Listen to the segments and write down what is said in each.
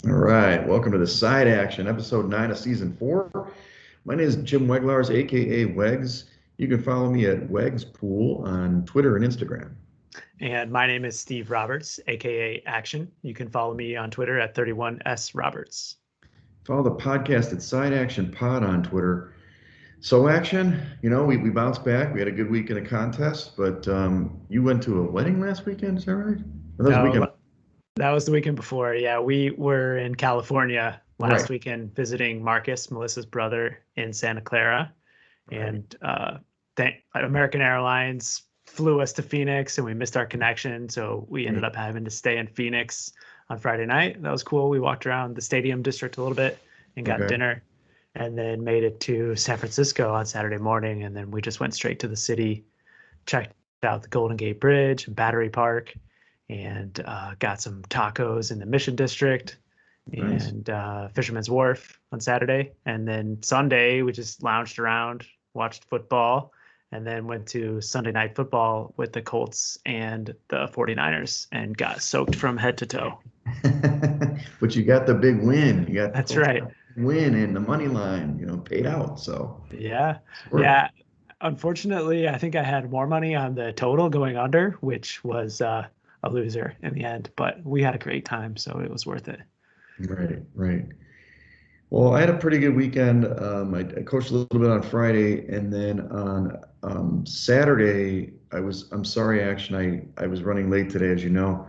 All right, welcome to the Side Action, episode 9 of season 4. My name is Jim Weglars, aka Wegs. You can follow me at Wegs Pool on Twitter and Instagram. And my name is Steve Roberts, aka Action. You can follow me on Twitter at 31S Roberts. Follow the podcast at Side Action Pod on Twitter. So, Action, we bounced back. We had a good week in a contest, but you went to a wedding last weekend, is that right? Or that was the weekend. No, that was the weekend before. Yeah, we were in California Right, last weekend visiting Marcus, Melissa's brother, in Santa Clara. right. And American Airlines flew us to Phoenix and we missed our connection. So we ended up having to stay in Phoenix on Friday night. That was cool. We walked around the stadium district a little bit and got Okay. dinner and then made it to San Francisco on Saturday morning. And then we just went straight to the city, checked out the Golden Gate Bridge and Battery Park, and got some tacos in the Mission District Nice. and Fisherman's Wharf on Saturday. And then Sunday, we just lounged around, watched football, and then went to Sunday Night Football with the Colts and the 49ers and got soaked from head to toe. But you got the big win. You got the That's Colts right. win and the money line, paid out. So, Yeah. work. Yeah. Unfortunately, I think I had more money on the total going under, which was a loser in the end, but we had a great time, so it was worth it. Right, right. Well, I had a pretty good weekend. I coached a little bit on Friday, and then on Saturday, I'm sorry, Action, I was running late today, as you know.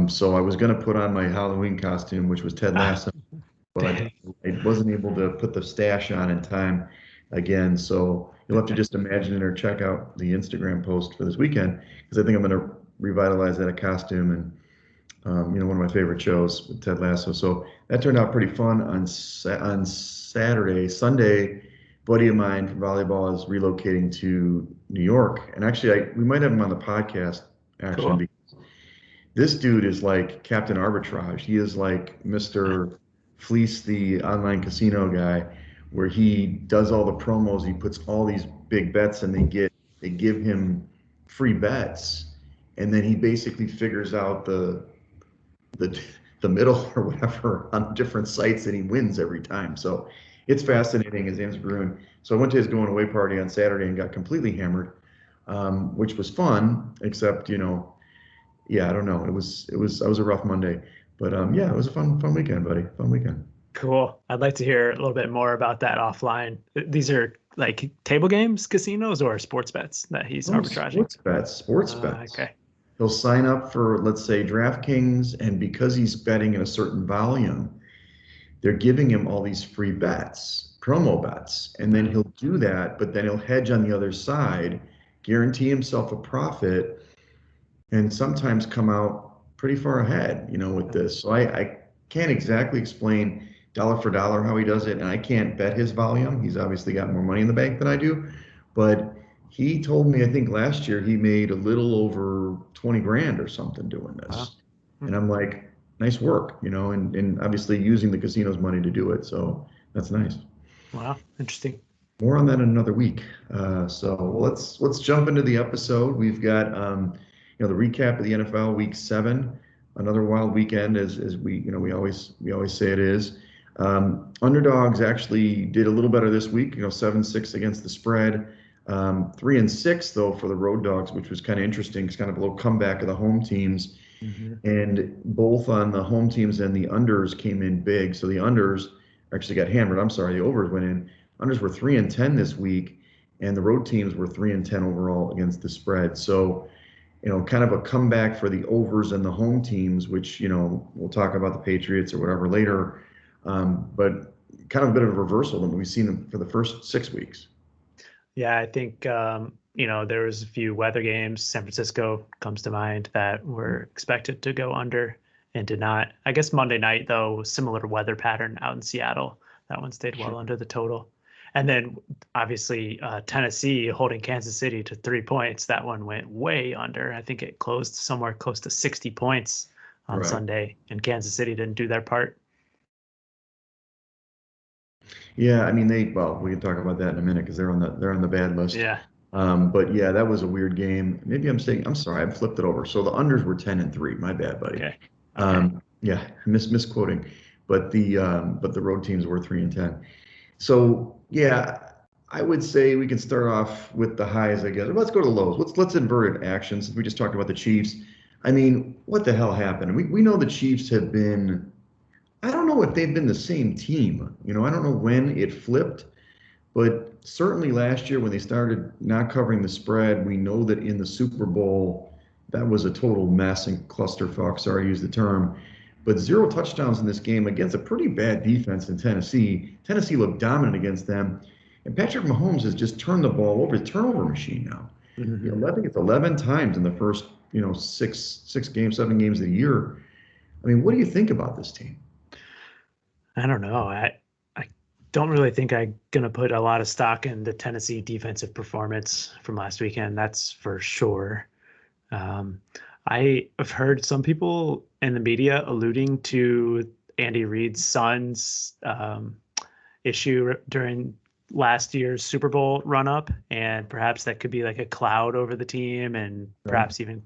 So I was going to put on my Halloween costume, which was Ted Ah, Lasso, but dang. I wasn't able to put the stash on in time again. So you'll have to just imagine it or check out the Instagram post for this weekend, because I think I'm going to revitalize that costume and one of my favorite shows with Ted Lasso. So that turned out pretty fun on Saturday. Sunday, buddy of mine from volleyball is relocating to New York, and actually, we might have him on the podcast. Action, Cool. because this dude is like Captain Arbitrage. He is like Mr. Fleece, the online casino guy, where he does all the promos. He puts all these big bets, and they give him free bets, and then he basically figures out the the middle or whatever on different sites, and he wins every time. So it's fascinating. His name's Bruin. So I went to his going away party on Saturday and got completely hammered, which was fun, except yeah, I don't know. It was a rough Monday, but yeah, it was a fun weekend, buddy. Fun weekend. Cool. I'd like to hear a little bit more about that offline. These are like table games, casinos, or sports bets that he's Oh, arbitraging. sports bets. Okay. He'll sign up for, let's say, DraftKings, and because he's betting in a certain volume, they're giving him all these free bets, promo bets, and then he'll do that, but then he'll hedge on the other side, guarantee himself a profit, and sometimes come out pretty far ahead, with this. So I can't exactly explain dollar for dollar how he does it, and I can't bet his volume. He's obviously got more money in the bank than I do, but he told me, I think last year he made a little over 20 grand or something doing Wow. this. And I'm like, nice work, and obviously using the casino's money to do it. So that's nice. Wow. Interesting. More on that in another week. So let's jump into the episode. We've got the recap of the NFL Week 7, another wild weekend, as we always say it is. Underdogs actually did a little better this week. 7-6 against the spread. 3-6 though for the road dogs, which was kind of interesting. It's kind of a little comeback of the home teams, Hmm. and both on the home teams and the unders came in big. So the unders actually got hammered. I'm sorry, the overs went in. Unders were 3-10 this week, and the road teams were 3-10 overall against the spread. So, kind of a comeback for the overs and the home teams, which, we'll talk about the Patriots or whatever later. But kind of a bit of a reversal than we've seen for the first 6 weeks. Yeah, I think there was a few weather games. San Francisco comes to mind that were expected to go under and did not. I guess Monday night though, similar weather pattern out in Seattle. That one stayed well Sure. under the total. And then obviously Tennessee holding Kansas City to 3 points. That one went way under. I think it closed somewhere close to 60 points on Right. Sunday, and Kansas City didn't do their part. Yeah, I mean well, we can talk about that in a minute because they're on the bad list. Yeah. But yeah, that was a weird game. Maybe I'm sorry, I flipped it over. So the unders were 10-3. My bad, buddy. Okay. Okay. Yeah, misquoting. but the road teams were 3-10. So yeah, I would say we can start off with the highs, I guess. Let's go to the lows. Let's invert it action since we just talked about the Chiefs. I mean, what the hell happened? We know the Chiefs have been, I don't know if they've been the same team. I don't know when it flipped, but certainly last year when they started not covering the spread, we know that in the Super Bowl, that was a total mess and clusterfuck. Sorry to use the term. But 0 touchdowns in this game against a pretty bad defense in Tennessee. Tennessee looked dominant against them. And Patrick Mahomes has just turned the ball over, turnover machine now. I think it's 11 times in the first, 7 games of the year. I mean, what do you think about this team? I don't know. I don't really think I'm going to put a lot of stock in the Tennessee defensive performance from last weekend. That's for sure. I have heard some people in the media alluding to Andy Reid's son's issue during last year's Super Bowl run-up, and perhaps that could be like a cloud over the team, and perhaps even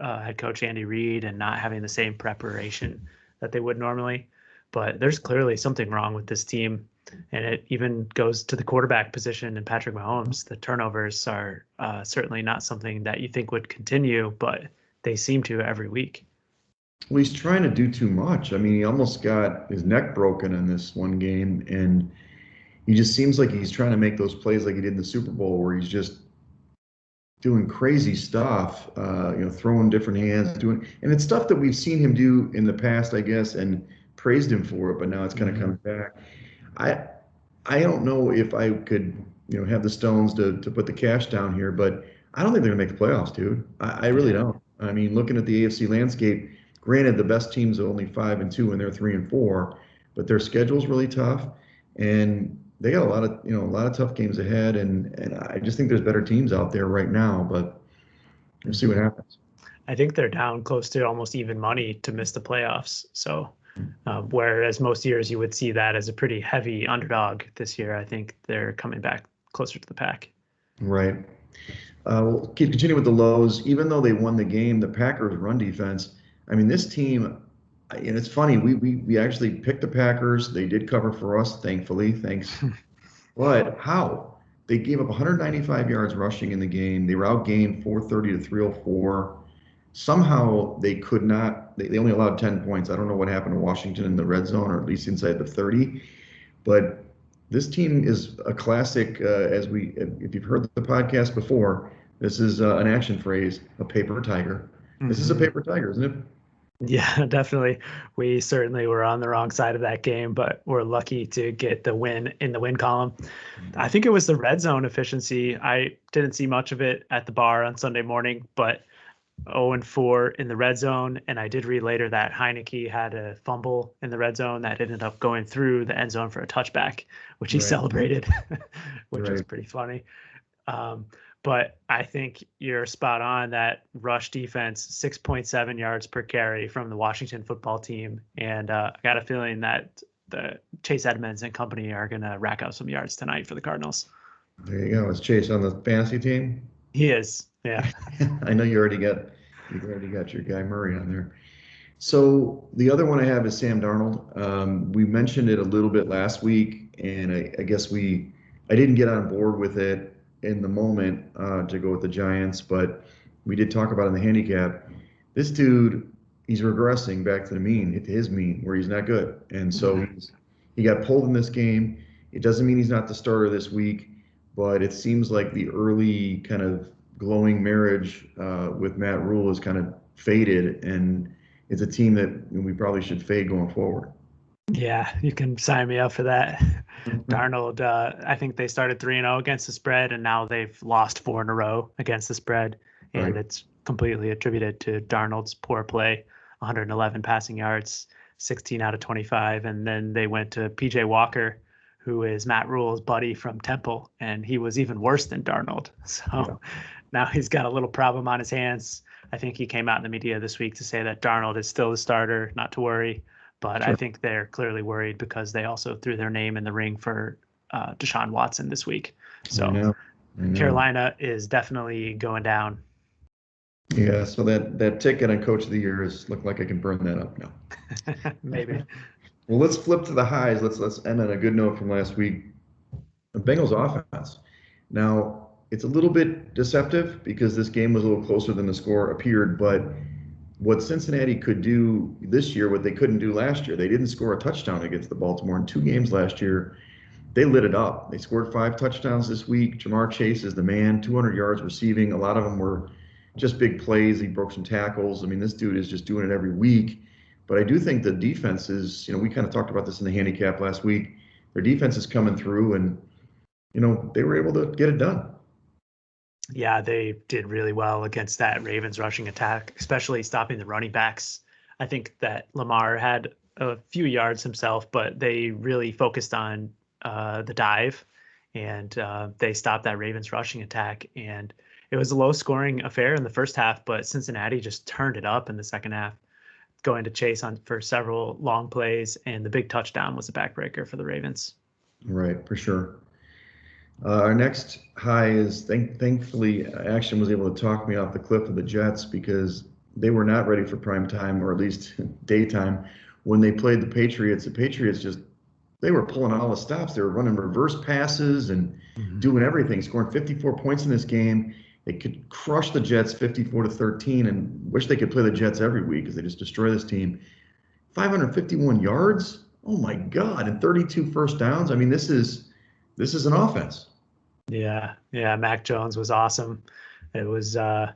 head coach Andy Reid and not having the same preparation that they would normally. But there's clearly something wrong with this team, and it even goes to the quarterback position and Patrick Mahomes. The turnovers are certainly not something that you think would continue, but they seem to every week. Well, he's trying to do too much. I mean, he almost got his neck broken in this one game, and he just seems like he's trying to make those plays like he did in the Super Bowl, where he's just doing crazy stuff, throwing different hands, and it's stuff that we've seen him do in the past, I guess, and praised him for it, but now it's kind of coming back. I don't know if I could, have the stones to put the cash down here, but I don't think they're gonna make the playoffs, dude. I really don't. I mean, looking at the AFC landscape, granted the best teams are only 5-2 and they're 3-4, but their schedule's really tough, and they got a lot of tough games ahead, and I just think there's better teams out there right now, but we'll see what happens. I think they're down close to almost even money to miss the playoffs. So whereas most years you would see that as a pretty heavy underdog, this year I think they're coming back closer to the pack. Right. We'll continue with the lows. Even though they won the game, the Packers' run defense, I mean, this team, and it's funny, we actually picked the Packers. They did cover for us, thankfully. Thanks. But how? They gave up 195 yards rushing in the game. They were outgained 430 to 304. Somehow they could not, they only allowed 10 points. I don't know what happened to Washington in the red zone, or at least inside the 30. But this team is a classic, if you've heard the podcast before, this is an action phrase, a paper tiger. This is a paper tiger, isn't it? Yeah, definitely. We certainly were on the wrong side of that game, but we're lucky to get the win in the win column. I think it was the red zone efficiency. I didn't see much of it at the bar on Sunday morning, but 0-4 in the red zone. And I did read later that Heineke had a fumble in the red zone that ended up going through the end zone for a touchback, which he celebrated, which was pretty funny. But I think you're spot on that rush defense, 6.7 yards per carry from the Washington football team. And I got a feeling that the Chase Edmonds and company are going to rack up some yards tonight for the Cardinals. There you go. Is Chase on the fantasy team? He is. Yeah. I know you already got your guy Murray on there. So the other one I have is Sam Darnold. We mentioned it a little bit last week, and I guess I didn't get on board with it in the moment to go with the Giants, but we did talk about it in the handicap. This dude, he's regressing back to the mean, to his mean, where he's not good. And so he got pulled in this game. It doesn't mean he's not the starter this week, but it seems like the early kind of glowing marriage with Matt Rule is kind of faded, and it's a team that we probably should fade going forward. Yeah, you can sign me up for that. Darnold, I think they started 3-0 against the spread, and now they've lost 4 in a row against the spread. And it's completely attributed to Darnold's poor play, 111 passing yards, 16 out of 25. And then they went to PJ Walker, who is Matt Rule's buddy from Temple, and he was even worse than Darnold. So now he's got a little problem on his hands. I think he came out in the media this week to say that Darnold is still the starter, not to worry. But I think they're clearly worried because they also threw their name in the ring for Deshaun Watson this week. So I know. Carolina is definitely going down. Yeah, so that ticket on Coach of the Year looked like I can burn that up now. Maybe. Well, let's flip to the highs. Let's end on a good note from last week. The Bengals offense. Now, it's a little bit deceptive because this game was a little closer than the score appeared, but what Cincinnati could do this year, what they couldn't do last year, they didn't score a touchdown against the Baltimore in 2 games last year. They lit it up. They scored 5 touchdowns this week. Jamar Chase is the man, 200 yards receiving. A lot of them were just big plays. He broke some tackles. I mean, this dude is just doing it every week. But I do think the defense is, we kind of talked about this in the handicap last week. Their defense is coming through, and, they were able to get it done. Yeah, they did really well against that Ravens rushing attack, especially stopping the running backs. I think that Lamar had a few yards himself, but they really focused on the dive, and they stopped that Ravens rushing attack. And it was a low-scoring affair in the first half, but Cincinnati just turned it up in the second half, going to Chase for several long plays, and the big touchdown was a backbreaker for the Ravens. Right, for sure. Our next high is thankfully Action was able to talk me off the cliff of the Jets because they were not ready for prime time, or at least daytime, when they played the Patriots. The Patriots they were pulling all the stops. They were running reverse passes and doing everything, scoring 54 points in this game. They could crush the Jets 54-13, and wish they could play the Jets every week because they just destroy this team. 551 yards. Oh my God. And 32 first downs. I mean, this is an offense. Yeah. Mac Jones was awesome. It was an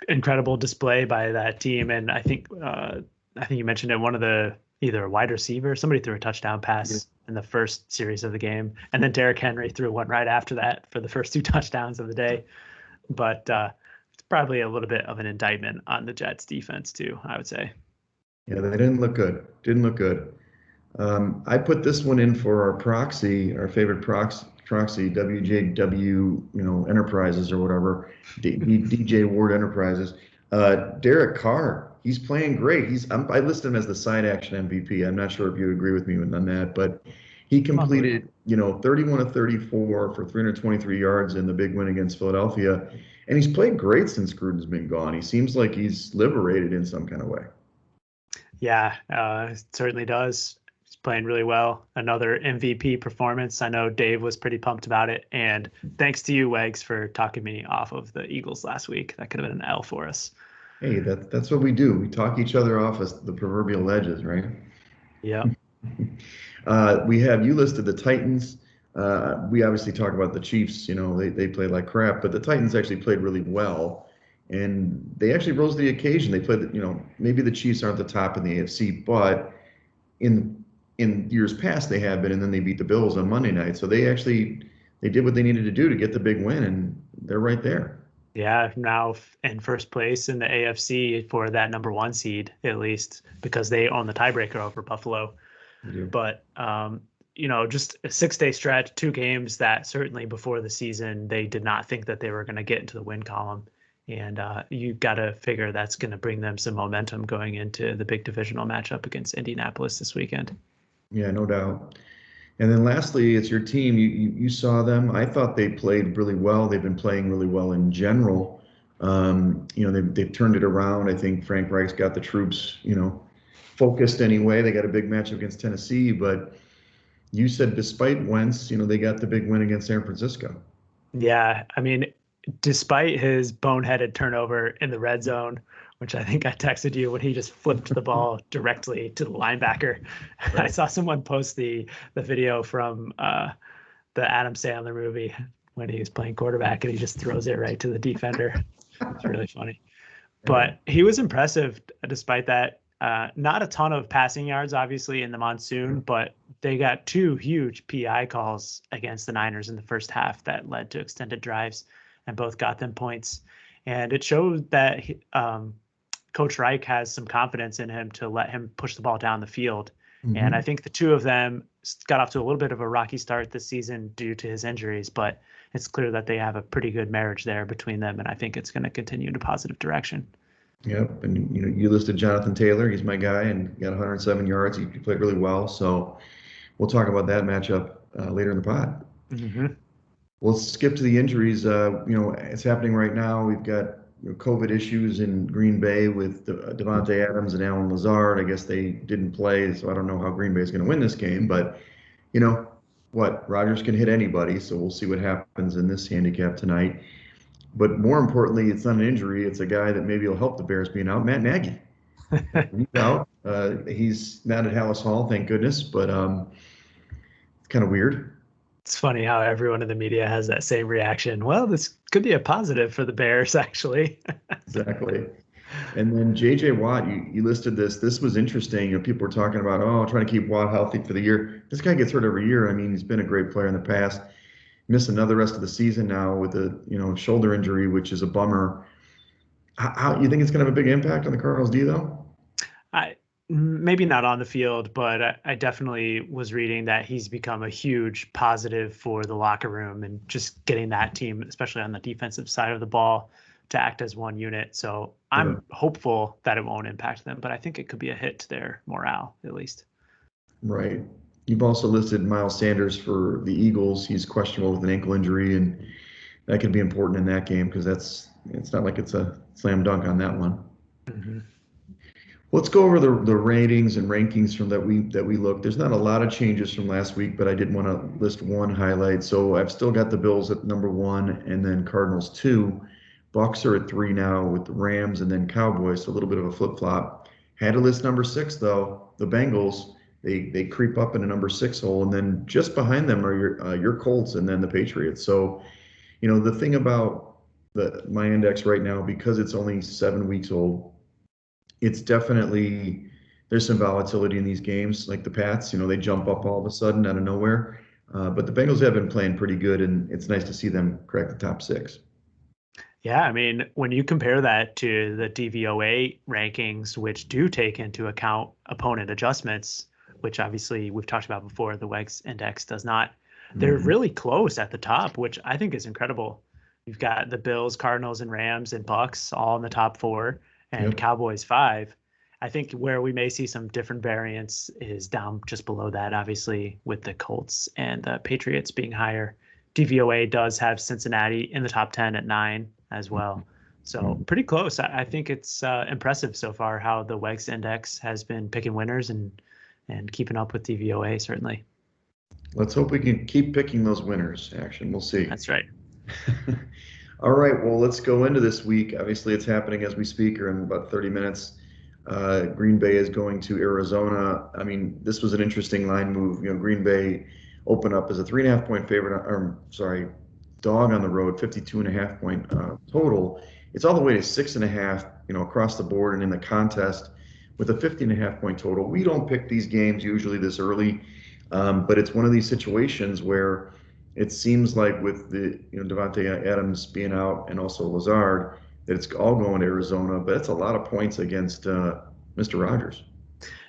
incredible display by that team. And I think you mentioned it, one of the, either a wide receiver, somebody threw a touchdown pass in the first series of the game. And then Derrick Henry threw one right after that for the first 2 touchdowns of the day. But it's probably a little bit of an indictment on the Jets defense too, I would say. Yeah, they didn't look good. I put this one in for our favorite proxy, WJW, Enterprises or whatever, DJ Ward Enterprises. Derek Carr, he's playing great. I listed him as the side action MVP. I'm not sure if you agree with me on that, but he completed, 31 of 34 for 323 yards in the big win against Philadelphia. And he's played great since Gruden's been gone. He seems like he's liberated in some kind of way. Yeah, it certainly does. He's playing really well. Another MVP performance. I know Dave was pretty pumped about it. And thanks to you, Wegs, for talking me off of the Eagles last week. That could have been an L for us. Hey, that's what we do. We talk each other off as the proverbial ledges, right? Yeah. We have you listed the Titans. We obviously talk about the Chiefs. They played like crap, but the Titans actually played really well, and they actually rose to the occasion. They played, maybe the Chiefs aren't the top in the AFC, but in years past they have been, and then they beat the Bills on Monday night. So they did what they needed to do to get the big win, and they're right there. Yeah, now in first place in the AFC for that number 1 seed, at least, because they own the tiebreaker over Buffalo. But, just a 6-day stretch, 2 games that certainly before the season, they did not think that they were going to get into the win column. And you got to figure that's going to bring them some momentum going into the big divisional matchup against Indianapolis this weekend. Yeah, no doubt. And then lastly, it's your team. You saw them. I thought they played really well. They've been playing really well in general. They've turned it around. I think Frank Reich's got the troops, focused anyway. They got a big matchup against Tennessee, but you said despite Wentz, they got the big win against San Francisco. Yeah, I mean, despite his boneheaded turnover in the red zone, which I think I texted you when he just flipped the ball directly to the linebacker. Right. I saw someone post the video from the Adam Sandler movie when he was playing quarterback, and he just throws it right to the defender. It's really funny. But he was impressive despite that. Not a ton of passing yards, obviously, in the monsoon, but they got 2 huge PI calls against the Niners in the first half that led to extended drives, and both got them points. And it showed that Coach Reich has some confidence in him to let him push the ball down the field. Mm-hmm. And I think the 2 of them got off to a little bit of a rocky start this season due to his injuries, but it's clear that they have a pretty good marriage there between them, and I think it's going to continue in a positive direction. Yep, and you listed Jonathan Taylor. He's my guy, and got 107 yards. He played really well, so we'll talk about that matchup later in the pod. Mm-hmm. We'll skip to the injuries. It's happening right now. We've got COVID issues in Green Bay with Devontae Adams and Alan Lazard. I guess they didn't play, so I don't know how Green Bay is going to win this game. But you know what? Rodgers can hit anybody, so we'll see what happens in this handicap tonight. But more importantly, it's not an injury. It's a guy that maybe will help the Bears being out. Matt Nagy. He's out. He's not at Hallis Hall, thank goodness. But it's kind of weird. It's funny how everyone in the media has that same reaction. Well, this could be a positive for the Bears, actually. Exactly. And then J.J. Watt, you listed this. This was interesting. People were talking about, trying to keep Watt healthy for the year. This guy gets hurt every year. I mean, he's been a great player in the past. Missed another rest of the season now with a shoulder injury, which is a bummer. How you think it's going to have a big impact on the Cardinals D though? Maybe not on the field, but I definitely was reading that he's become a huge positive for the locker room and just getting that team, especially on the defensive side of the ball, to act as one unit. So I'm hopeful that it won't impact them, but I think it could be a hit to their morale, at least. Right. You've also listed Miles Sanders for the Eagles. He's questionable with an ankle injury, and that could be important in that game because it's not like it's a slam dunk on that one. Mm-hmm. Let's go over the ratings and rankings from that we looked. There's not a lot of changes from last week, but I did want to list one highlight. So I've still got the Bills at number 1 and then Cardinals 2. Bucks are at 3 now with the Rams and then Cowboys, so a little bit of a flip-flop. Had to list number 6 though, the Bengals. They creep up in a number 6 hole, and then just behind them are your Colts and then the Patriots. So, the thing about my index right now, because it's only 7 weeks old, it's definitely, there's some volatility in these games, like the Pats. They jump up all of a sudden out of nowhere. But the Bengals have been playing pretty good, and it's nice to see them crack the top 6. Yeah, I mean, when you compare that to the DVOA rankings, which do take into account opponent adjustments, which obviously we've talked about before, the Wegs Index does not, they're really close at the top, which I think is incredible. You've got the Bills, Cardinals, and Rams and Bucks all in the top 4, and Cowboys 5. I think where we may see some different variance is down just below that, obviously, with the Colts and the Patriots being higher. DVOA does have Cincinnati in the top 10 at 9 as well. So pretty close. I think it's impressive so far how the Wegs Index has been picking winners and keeping up with DVOA, certainly. Let's hope we can keep picking those winners, Action. We'll see. That's right. All right, well, let's go into this week. Obviously, it's happening as we speak, or in about 30 minutes. Green Bay is going to Arizona. I mean, this was an interesting line move. Green Bay opened up as a 3.5-point favorite, dog on the road, 52.5-point total. It's all the way to 6.5, across the board and in the contest with a 50.5-point total. We don't pick these games usually this early, but it's one of these situations where it seems like with the Devontae Adams being out and also Lazard, that it's all going to Arizona, but it's a lot of points against Mr. Rodgers.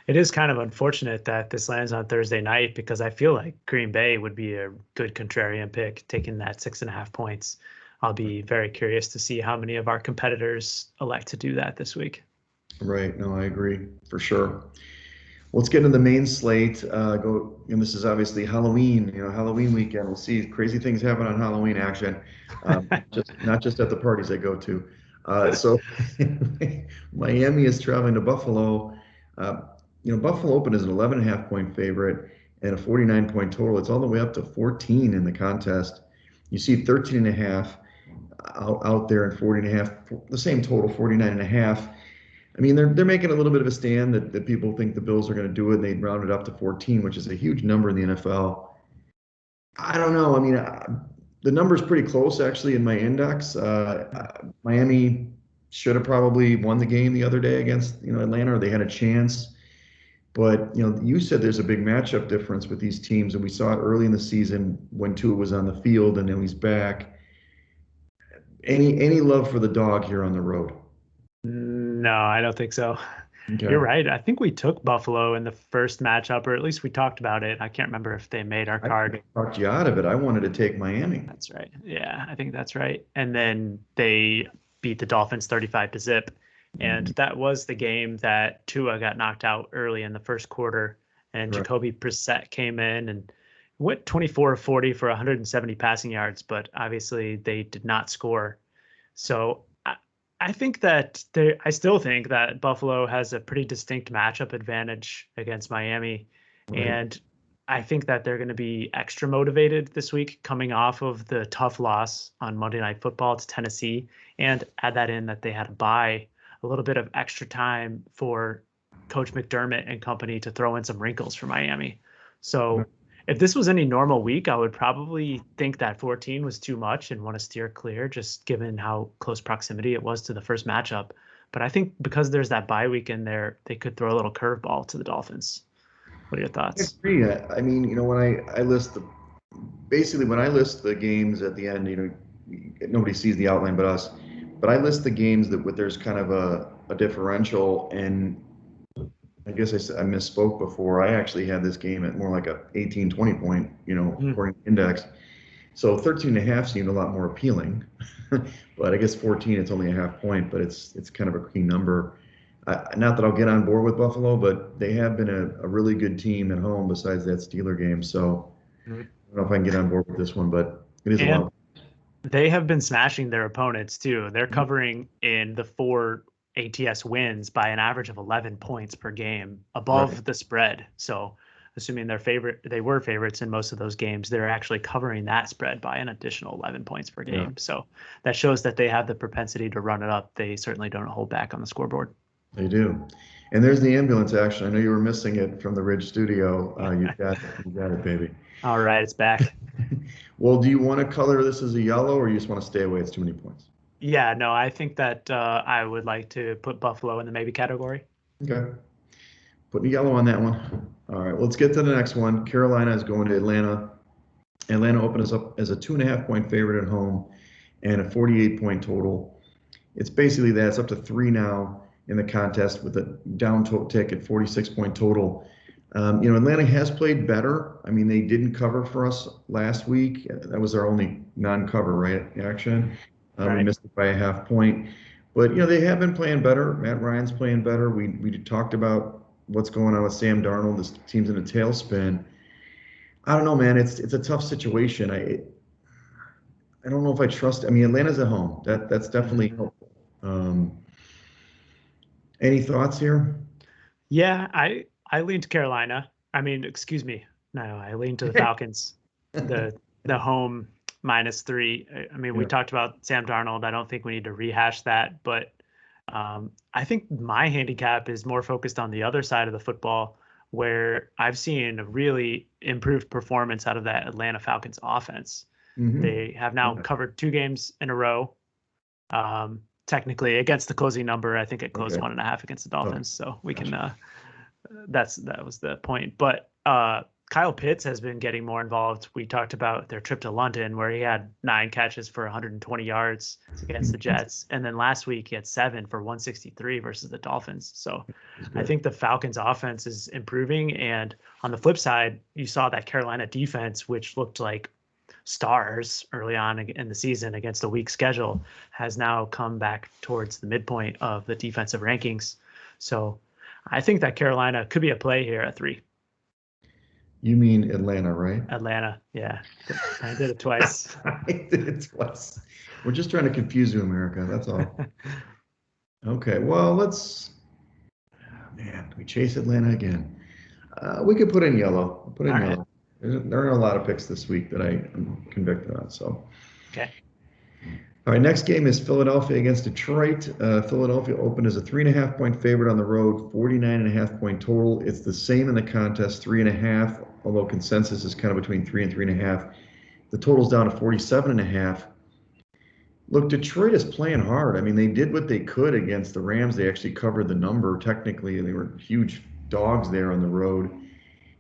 It is kind of unfortunate that this lands on Thursday night because I feel like Green Bay would be a good contrarian pick, taking that 6.5 points. I'll be very curious to see how many of our competitors elect to do that this week. Right. No, I agree for sure. Let's get into the main slate. And this is obviously Halloween. Halloween weekend. We'll see crazy things happen on Halloween action. Not just at the parties I go to. So Miami is traveling to Buffalo. Buffalo opened as an 11.5-point favorite and a 49-point total. It's all the way up to 14 in the contest. You see 13.5 out there and 40.5, the same total, 49.5. I mean, they're making a little bit of a stand that people think the Bills are going to do it, and they'd round it up to 14, which is a huge number in the NFL. I don't know. I mean, the number's pretty close, actually, in my index. Miami should have probably won the game the other day against Atlanta, or they had a chance. But you said there's a big matchup difference with these teams, and we saw it early in the season when Tua was on the field, and now he's back. Any love for the dog here on the road? No, I don't think so. Okay. You're right. I think we took Buffalo in the first matchup, or at least we talked about it. I can't remember if they made our card. I talked you out of it. I wanted to take Miami. That's right. Yeah, I think that's right. And then they beat the Dolphins 35-0. And that was the game that Tua got knocked out early in the first quarter. And Jacoby Brissett came in and went 24 of 40 for 170 passing yards, but obviously they did not score. So I think that I still think that Buffalo has a pretty distinct matchup advantage against Miami. Right. And I think that they're going to be extra motivated this week coming off of the tough loss on Monday Night Football to Tennessee. And add that in that they had to buy a little bit of extra time for Coach McDermott and company to throw in some wrinkles for Miami. So if this was any normal week, I would probably think that 14 was too much and want to steer clear, just given how close proximity it was to the first matchup. But I think because there's that bye week in there, they could throw a little curveball to the Dolphins. What are your I thoughts? agree. I mean, when I list basically when I list the games at the end, nobody sees the outline but us. But I list the games that there's kind of a differential, and I guess I misspoke before. I actually had this game at more like a 18, 20 point, Mm. according to index. So 13 and a half seemed a lot more appealing, but I guess 14, it's only a half point, but it's kind of a key number. Not that I'll get on board with Buffalo, but they have been a really good team at home besides that Steeler game. So Mm. I don't know if I can get on board with this one, but it is a And lot. they have been smashing their opponents too. They're Mhm. covering in the 4 ATS wins by an average of 11 points per game Right. above the spread. So, assuming they were favorites in most of those games, they're actually covering that spread by an additional 11 points per Yeah, game. So that shows that they have the propensity to run it up. They certainly don't hold back on the scoreboard. they do. And there's the ambulance action. I know you were missing it from the Ridge studio. You got it, baby. All right, it's back. Well, do you want to color this as a yellow, or you just want to stay away? It's too many points. Yeah, no, I think that I would like to put Buffalo in the maybe category. Okay. Putting yellow on that one. All right, let's get to the next one. Carolina is going to Atlanta. Atlanta opens up as a 2.5 point favorite at home and a 48 point total. It's basically that. It's up to 3 now in the contest with a down tick at 46 point total. Atlanta has played better. I mean, they didn't cover for us last week. That was our only non-cover, right? Action. We Right. missed it by a half point. But, they have been playing better. Matt Ryan's playing better. We talked about what's going on with Sam Darnold. This team's in a tailspin. I don't know, man. It's a tough situation. I don't know if I trust. I mean, Atlanta's at home. That's definitely Mhm. helpful. Any thoughts here? Yeah, I lean to Carolina. I mean, excuse me. No, I lean to the Falcons. The home -3. I mean, we Yeah. talked about Sam Darnold. I don't think we need to rehash that, but I think my handicap is more focused on the other side of the football, where I've seen a really improved performance out of that Atlanta Falcons offense. Hmm. They have now covered 2 games in a row. Technically against the closing number, I think it closed Okay. 1.5 against the Oh, Dolphins. So we can gotcha. that was the point. But Kyle Pitts has been getting more involved. We talked about their trip to London where he had 9 catches for 120 yards against the Jets. And then last week he had 7 for 163 versus the Dolphins. So It's I good. think the Falcons offense is improving. And on the flip side, you saw that Carolina defense, which looked like stars early on in the season against a weak schedule, has now come back towards the midpoint of the defensive rankings. So I think that Carolina could be a play here at 3. You mean Atlanta, right? Atlanta, yeah, I did it twice. I did it twice. We're just trying to confuse you, America. That's all. Okay. Well, man, we chase Atlanta again. We could put in yellow. Put in All right. yellow. There are a lot of picks this week that I am convicted on. So, Okay. all right. Next game is Philadelphia against Detroit. Philadelphia opened as a 3.5 point favorite on the road, 49.5 point total. It's the same in the contest, 3.5. Although consensus is kind of between 3 and 3.5. The total's down to 47.5. Look, Detroit is playing hard. I mean, they did what they could against the Rams. They actually covered the number technically. They were huge dogs there on the road.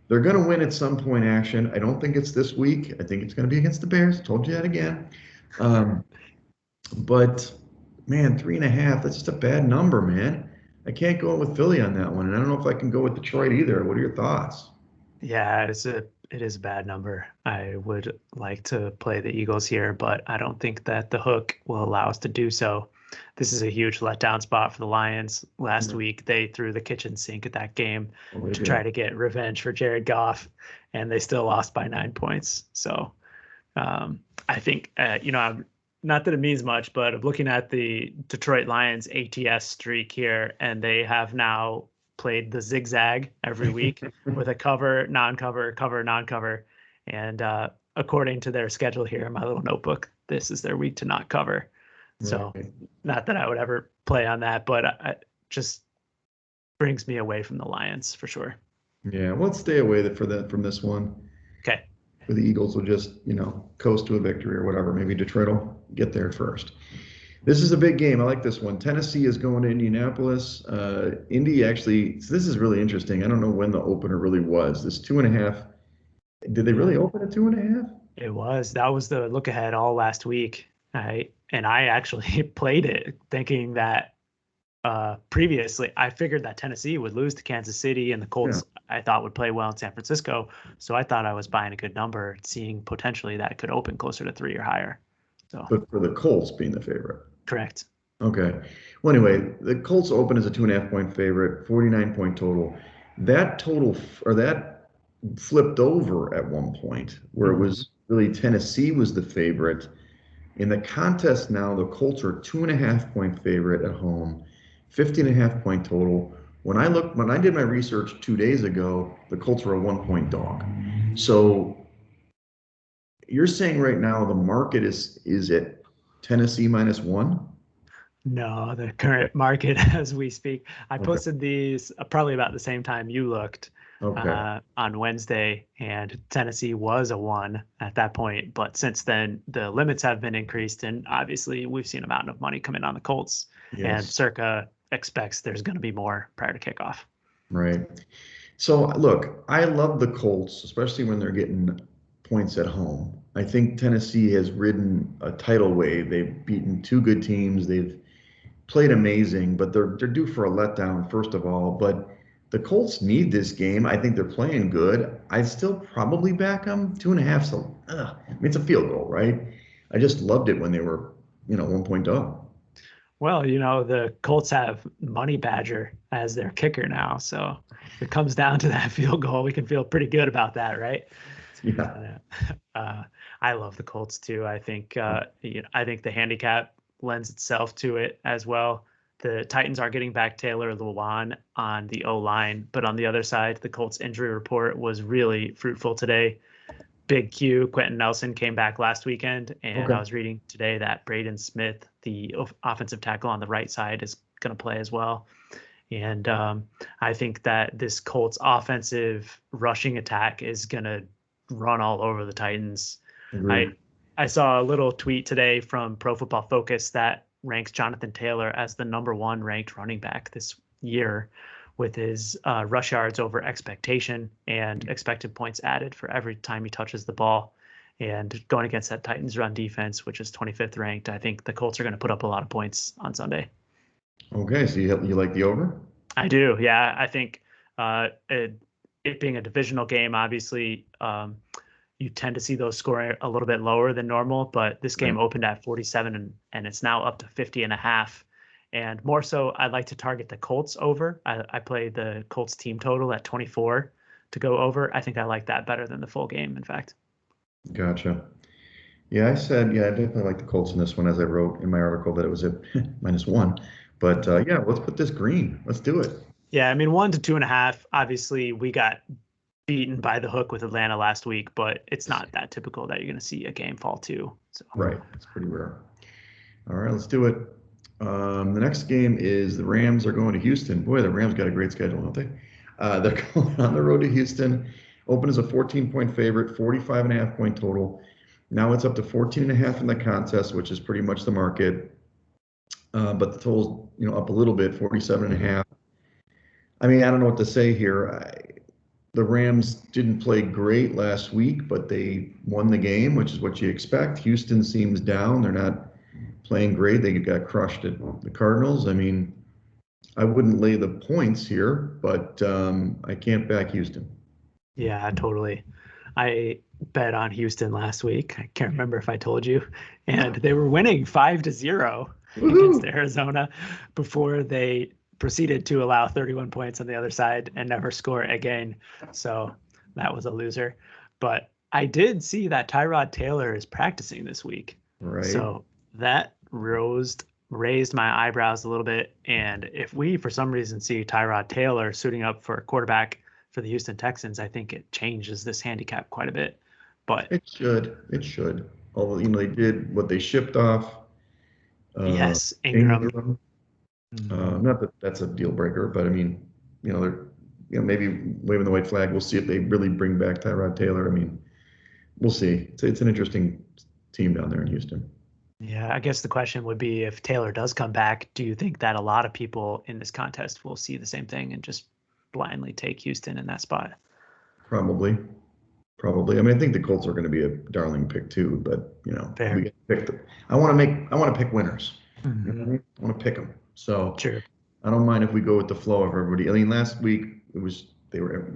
They're going to win at some point, Action. I don't think it's this week. I think it's going to be against the Bears. Told you that again. Um, but man, 3.5, that's just a bad number, man. I can't go with Philly on that one. And I don't know if I can go with Detroit either. What are your thoughts? Yeah, it is a bad number. I would like to play the Eagles here, but I don't think that the hook will allow us to do so. This is a huge letdown spot for the Lions. Last Yeah, week, they threw the kitchen sink at that game well, they to try did. to get revenge for Jared Goff, and they still lost by 9 points. So I think not that it means much, but I'm looking at the Detroit Lions ATS streak here, and they have now played the zigzag every week with a cover, non-cover, cover, non-cover. And according to their schedule here in my little notebook, this is their week to not cover. So Right. not that I would ever play on that, but I just brings me away from the Lions for sure. Yeah, well, let's stay away from this one. Okay. The Eagles will just, coast to a victory or whatever. Maybe Detroit will get there first. This is a big game. I like this one. Tennessee is going to Indianapolis. Indy actually, so this is really interesting. I don't know when the opener really was. This 2.5. Did they really open at 2.5? It was. That was the look ahead all last week. I actually played it thinking that previously I figured that Tennessee would lose to Kansas City and the Colts I thought would play well in San Francisco. So I thought I was buying a good number, seeing potentially that could open closer to 3 or higher. So, but for the Colts being the favorite. Correct. Okay. Well, anyway, the Colts open as a 2.5-point favorite, 49-point total. That total, or that flipped over at one point where it was really Tennessee was the favorite. In the contest now, the Colts are 2.5-point favorite at home, 50.5-point total. When I did my research 2 days ago, the Colts were a 1-point dog. So you're saying right now the market is at Tennessee -1? No, the current market as we speak. I posted these probably about the same time you looked on Wednesday, and Tennessee was a 1 at that point. But since then, the limits have been increased, and obviously we've seen a mountain of money come in on the Colts. Yes. And Circa expects there's going to be more prior to kickoff. Right. So look, I love the Colts, especially when they're getting points at home. I think Tennessee has ridden a tidal wave. They've beaten 2 good teams. They've played amazing, but they're due for a letdown, first of all. But the Colts need this game. I think they're playing good. I'd still probably back them 2.5. So, I mean, it's a field goal, right? I just loved it when they were, 1-point dog. Well, the Colts have Money Badger as their kicker now. So if it comes down to that field goal, we can feel pretty good about that, right? Yeah. I love the Colts too. I think I think the handicap lends itself to it as well. The Titans are getting back Taylor Lewan on the O-line, but on the other side, the Colts injury report was really fruitful today. Big Q, Quentin Nelson came back last weekend, and I was reading today that Braden Smith, the offensive tackle on the right side, is going to play as well. And I think that this Colts offensive rushing attack is going to run all over the Titans. I saw a little tweet today from Pro Football Focus that ranks Jonathan Taylor as the #1 ranked running back this year, with his rush yards over expectation and expected points added for every time he touches the ball. And going against that Titans run defense, which is 25th ranked, I think the Colts are going to put up a lot of points on Sunday. Okay, so you like the over? I do, yeah. I think it being a divisional game, obviously, you tend to see those scoring a little bit lower than normal, but this game opened at 47 and it's now up to 50.5. And more so, I'd like to target the Colts over. I played the Colts team total at 24 to go over. I think I like that better than the full game, in fact. Gotcha. Yeah, I definitely like the Colts in this one, as I wrote in my article that it was at -1. But let's put this green. Let's do it. Yeah, I mean, 1 to 2.5. Obviously, we got beaten by the hook with Atlanta last week, but it's not that typical that you're going to see a game fall 2. So. Right. It's pretty rare. All right, let's do it. The next game is the Rams are going to Houston. Boy, the Rams got a great schedule, don't they? They're going on the road to Houston. Open as a 14-point favorite, 45.5-point total. Now it's up to 14.5 in the contest, which is pretty much the market. But the total's, up a little bit, 47.5. I mean, I don't know what to say here. The Rams didn't play great last week, but they won the game, which is what you expect. Houston seems down. They're not playing great. They got crushed at the Cardinals. I mean, I wouldn't lay the points here, but I can't back Houston. Yeah, totally. I bet on Houston last week. I can't remember if I told you. And they were winning 5-0 against Arizona before they proceeded to allow 31 points on the other side and never score again. So that was a loser. But I did see that Tyrod Taylor is practicing this week. Right. So That raised my eyebrows a little bit. And if we, for some reason, see Tyrod Taylor suiting up for a quarterback for the Houston Texans, I think it changes this handicap quite a bit. But It should. It should. Although, they did what they shipped off. yes, Ingram. Ingram. Mhm. Not that that's a deal breaker, but I mean, they're, maybe waving the white flag. We'll see if they really bring back Tyrod Taylor. I mean, we'll see. It's an interesting team down there in Houston. Yeah, I guess the question would be if Taylor does come back, do you think that a lot of people in this contest will see the same thing and just blindly take Houston in that spot? Probably. Probably. I mean, I think the Colts are going to be a darling pick too, but we Fair. get pick I want to pick winners. You know what I Mhm. mean? I want to pick them. So True. I don't mind if we go with the flow of everybody. I mean, last week they were,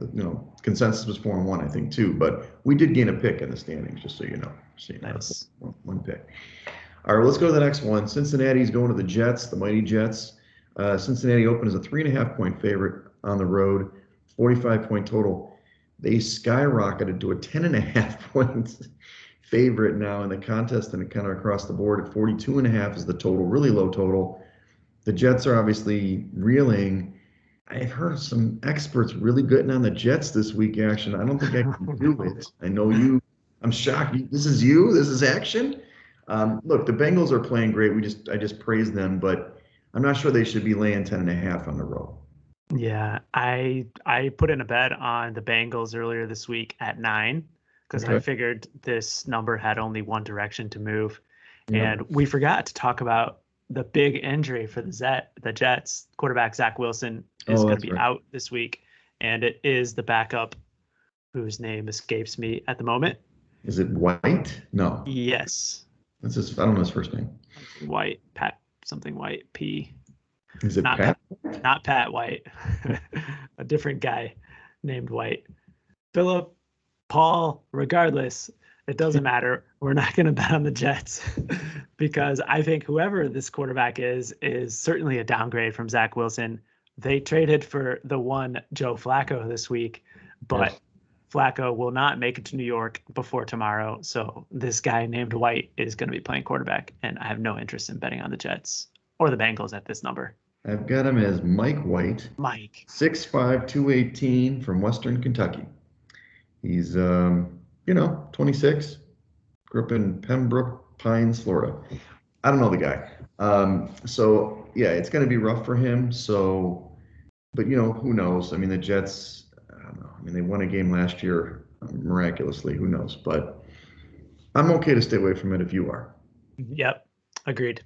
consensus was 4-1, I think too, but we did gain a pick in the standings, just so you know. So, Nice. one pick. All right, let's go to the next one. Cincinnati's going to the Jets, the mighty Jets. Cincinnati opened as a 3.5-point favorite on the road, 45-point total. They skyrocketed to a 10.5 point favorite now in the contest, and kind of across the board at 42.5 is the total, really low total. The Jets are obviously reeling. I've heard some experts really getting on the Jets this week, Action. I don't think I can do it. I know you. I'm shocked. This is you. This is Action. Look, the Bengals are playing great. I just praised them, but I'm not sure they should be laying 10.5 on the road. Yeah, I put in a bet on the Bengals earlier this week at 9 because I Okay. figured this number had only one direction to move. Yeah. And we forgot to talk about the big injury for the Jets. Quarterback Zach Wilson is Oh, going to that's be right. out this week, and it is the backup whose name escapes me at the moment. Is it White? No. Yes, I don't know his first name. something White, Pat, something White, P. Is it Not Pat? Pat, not Pat White, a different guy named White. Philip, Paul, regardless, it doesn't matter. We're not going to bet on the Jets because I think whoever this quarterback is certainly a downgrade from Zach Wilson. They traded for the one Joe Flacco this week, Yes. but Flacco will not make it to New York before tomorrow. So this guy named White is going to be playing quarterback, and I have no interest in betting on the Jets or the Bengals at this number. I've got him as Mike White, Mike. 6'5", 218 from Western Kentucky. He's 26, grew up in Pembroke Pines, Florida. I don't know the guy. So yeah, it's going to be rough for him. So, but who knows? I mean, the Jets, I don't know. I mean, they won a game last year miraculously. Who knows? But I'm okay to stay away from it if you are. Yep, agreed.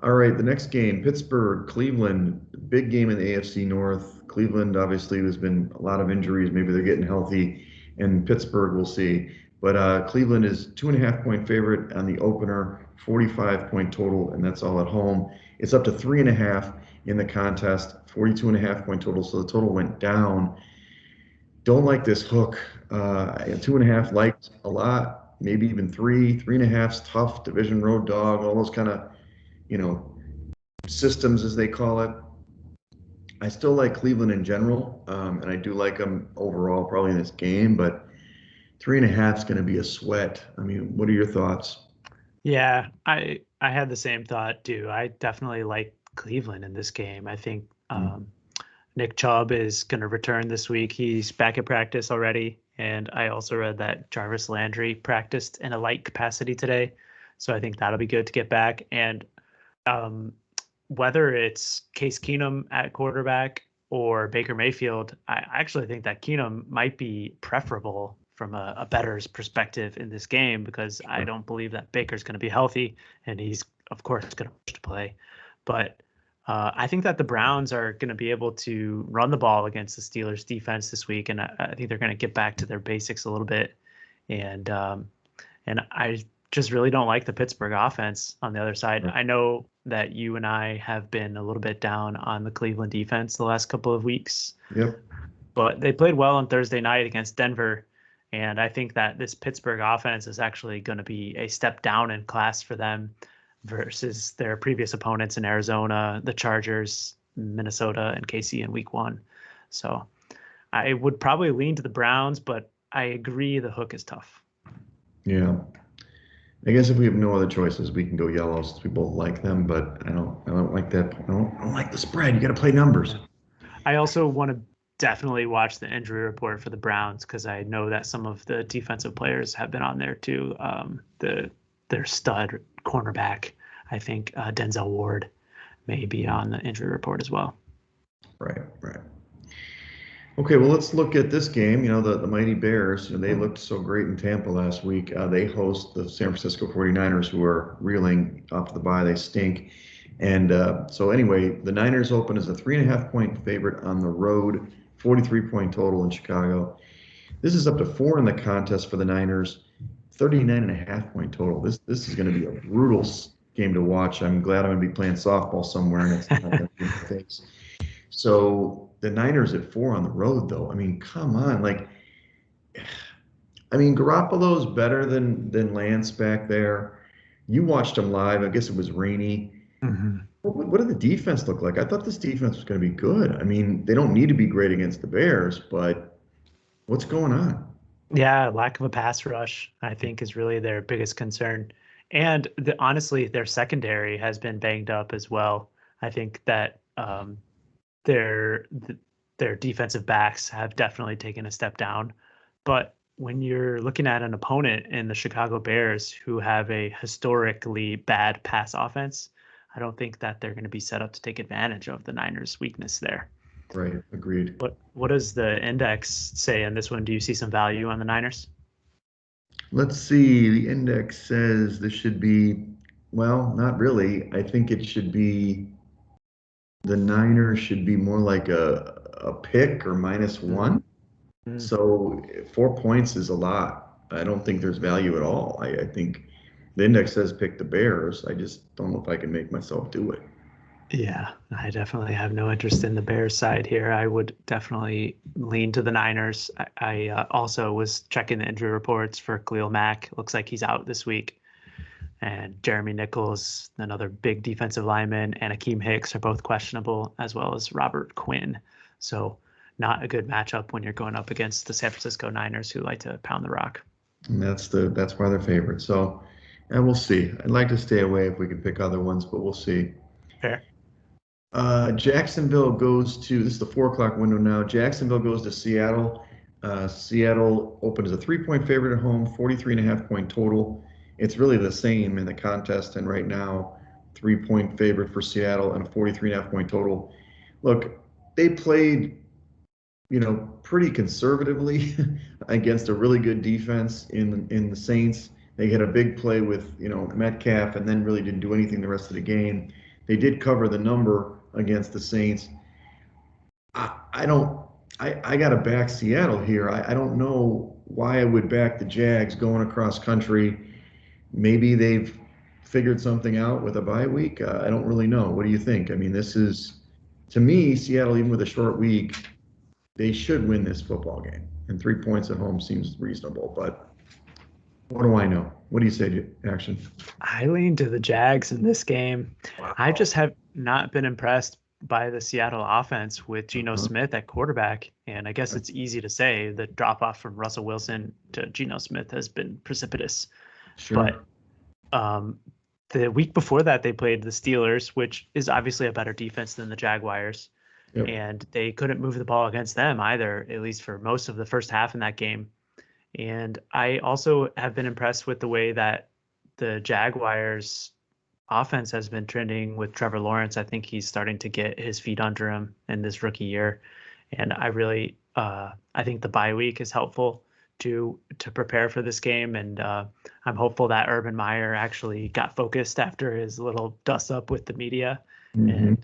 All right, the next game, Pittsburgh, Cleveland, big game in the AFC North. Cleveland, obviously, there's been a lot of injuries. Maybe they're getting healthy. And Pittsburgh, we'll see. But Cleveland is 2.5-point favorite on the opener, 45-point total, and that's all at home. It's up to 3.5 in the contest, 42.5-point total. So the total went down. Don't like this hook. 2.5 liked a lot, maybe even 3. 3.5's tough. Division road dog, all those kind of you know, systems as they call it. I still like Cleveland in general, and I do like them overall, probably in this game. But 3.5 is going to be a sweat. I mean, what are your thoughts? Yeah, I had the same thought too. I definitely like Cleveland in this game. I think Nick Chubb is going to return this week. He's back at practice already, and I also read that Jarvis Landry practiced in a light capacity today, so I think that'll be good to get back. And um, whether it's Case Keenum at quarterback or Baker Mayfield, I actually think that Keenum might be preferable from a bettor's perspective in this game because I don't believe that Baker's going to be healthy, and he's, of course, going to push to play. But I think that the Browns are going to be able to run the ball against the Steelers defense this week, and I think they're going to get back to their basics a little bit. And I just really don't like the Pittsburgh offense on the other side. I know that you and I have been a little bit down on the Cleveland defense the last couple of weeks. Yep. But they played well on Thursday night against Denver. And I think that this Pittsburgh offense is actually going to be a step down in class for them versus their previous opponents in Arizona, the Chargers, Minnesota, and KC in week 1. So I would probably lean to the Browns, but I agree the hook is tough. Yeah. I guess if we have no other choices, we can go yellow since we both like them. But I don't like that. I don't like the spread. You got to play numbers. Yeah. I also want to definitely watch the injury report for the Browns because I know that some of the defensive players have been on there too. Their stud cornerback, I think Denzel Ward, may be on the injury report as well. Right, right. Okay, well, let's look at this game. The mighty Bears, they looked so great in Tampa last week. They host the San Francisco 49ers, who are reeling off the bye. They stink. And so, anyway, the Niners open as a 3.5 point favorite on the road, 43 point total in Chicago. This is up to 4 in the contest for the Niners, 39.5 point total. This is going to be a brutal game to watch. I'm glad I'm going to be playing softball somewhere and it's not going to be in the face. So the Niners at 4 on the road, though. I mean, come on. Garoppolo's better than Lance back there. You watched him live. I guess it was rainy. Mm-hmm. What did the defense look like? I thought this defense was going to be good. I mean, they don't need to be great against the Bears, but what's going on? Yeah, lack of a pass rush, I think, is really their biggest concern. And honestly, their secondary has been banged up as well. I think that their their defensive backs have definitely taken a step down. But when you're looking at an opponent in the Chicago Bears who have a historically bad pass offense, I don't think that they're going to be set up to take advantage of the Niners' weakness there. Right, agreed. What does the index say in this one? Do you see some value on the Niners? Let's see. The index says this should be, well, not really. I think it should be the Niners should be more like a pick or -1. Mm. So 4 points is a lot. I don't think there's value at all. I think the index says pick the Bears. I just don't know if I can make myself do it. Yeah, I definitely have no interest in the Bears side here. I would definitely lean to the Niners. I also was checking the injury reports for Khalil Mack. Looks like he's out this week. And Jeremy Nichols, another big defensive lineman, and Akeem Hicks are both questionable, as well as Robert Quinn. So not a good matchup when you're going up against the San Francisco Niners, who like to pound the rock. And that's why they're favored. So, and we'll see. I'd like to stay away if we can pick other ones, but we'll see. Fair. Jacksonville goes to, this is the 4 o'clock window now. Jacksonville goes to Seattle. Seattle opened as a 3 point favorite at home, 43.5 point total. It's really the same in the contest, and right now, 3 point favorite for Seattle and a 43.5 point total. Look, they played, pretty conservatively against a really good defense in the Saints. They had a big play with, Metcalf, and then really didn't do anything the rest of the game. They did cover the number against the Saints. I got to back Seattle here. I don't know why I would back the Jags going across country. Maybe they've figured something out with a bye week. I don't really know. What do you think? I mean, this is, to me, Seattle, even with a short week, they should win this football game. And 3 points at home seems reasonable, but what do I know? What do you say to Action? I lean to the Jags in this game. Wow. I just have not been impressed by the Seattle offense with Geno Uh-huh. Smith at quarterback. And I guess it's easy to say the drop off from Russell Wilson to Geno Smith has been precipitous. Sure. But the week before that, they played the Steelers, which is obviously a better defense than the Jaguars. Yep. And they couldn't move the ball against them either, at least for most of the first half in that game. And I also have been impressed with the way that the Jaguars offense has been trending with Trevor Lawrence. I think he's starting to get his feet under him in this rookie year. And I think the bye week is helpful to prepare for this game. And I'm hopeful that Urban Meyer actually got focused after his little dust up with the media and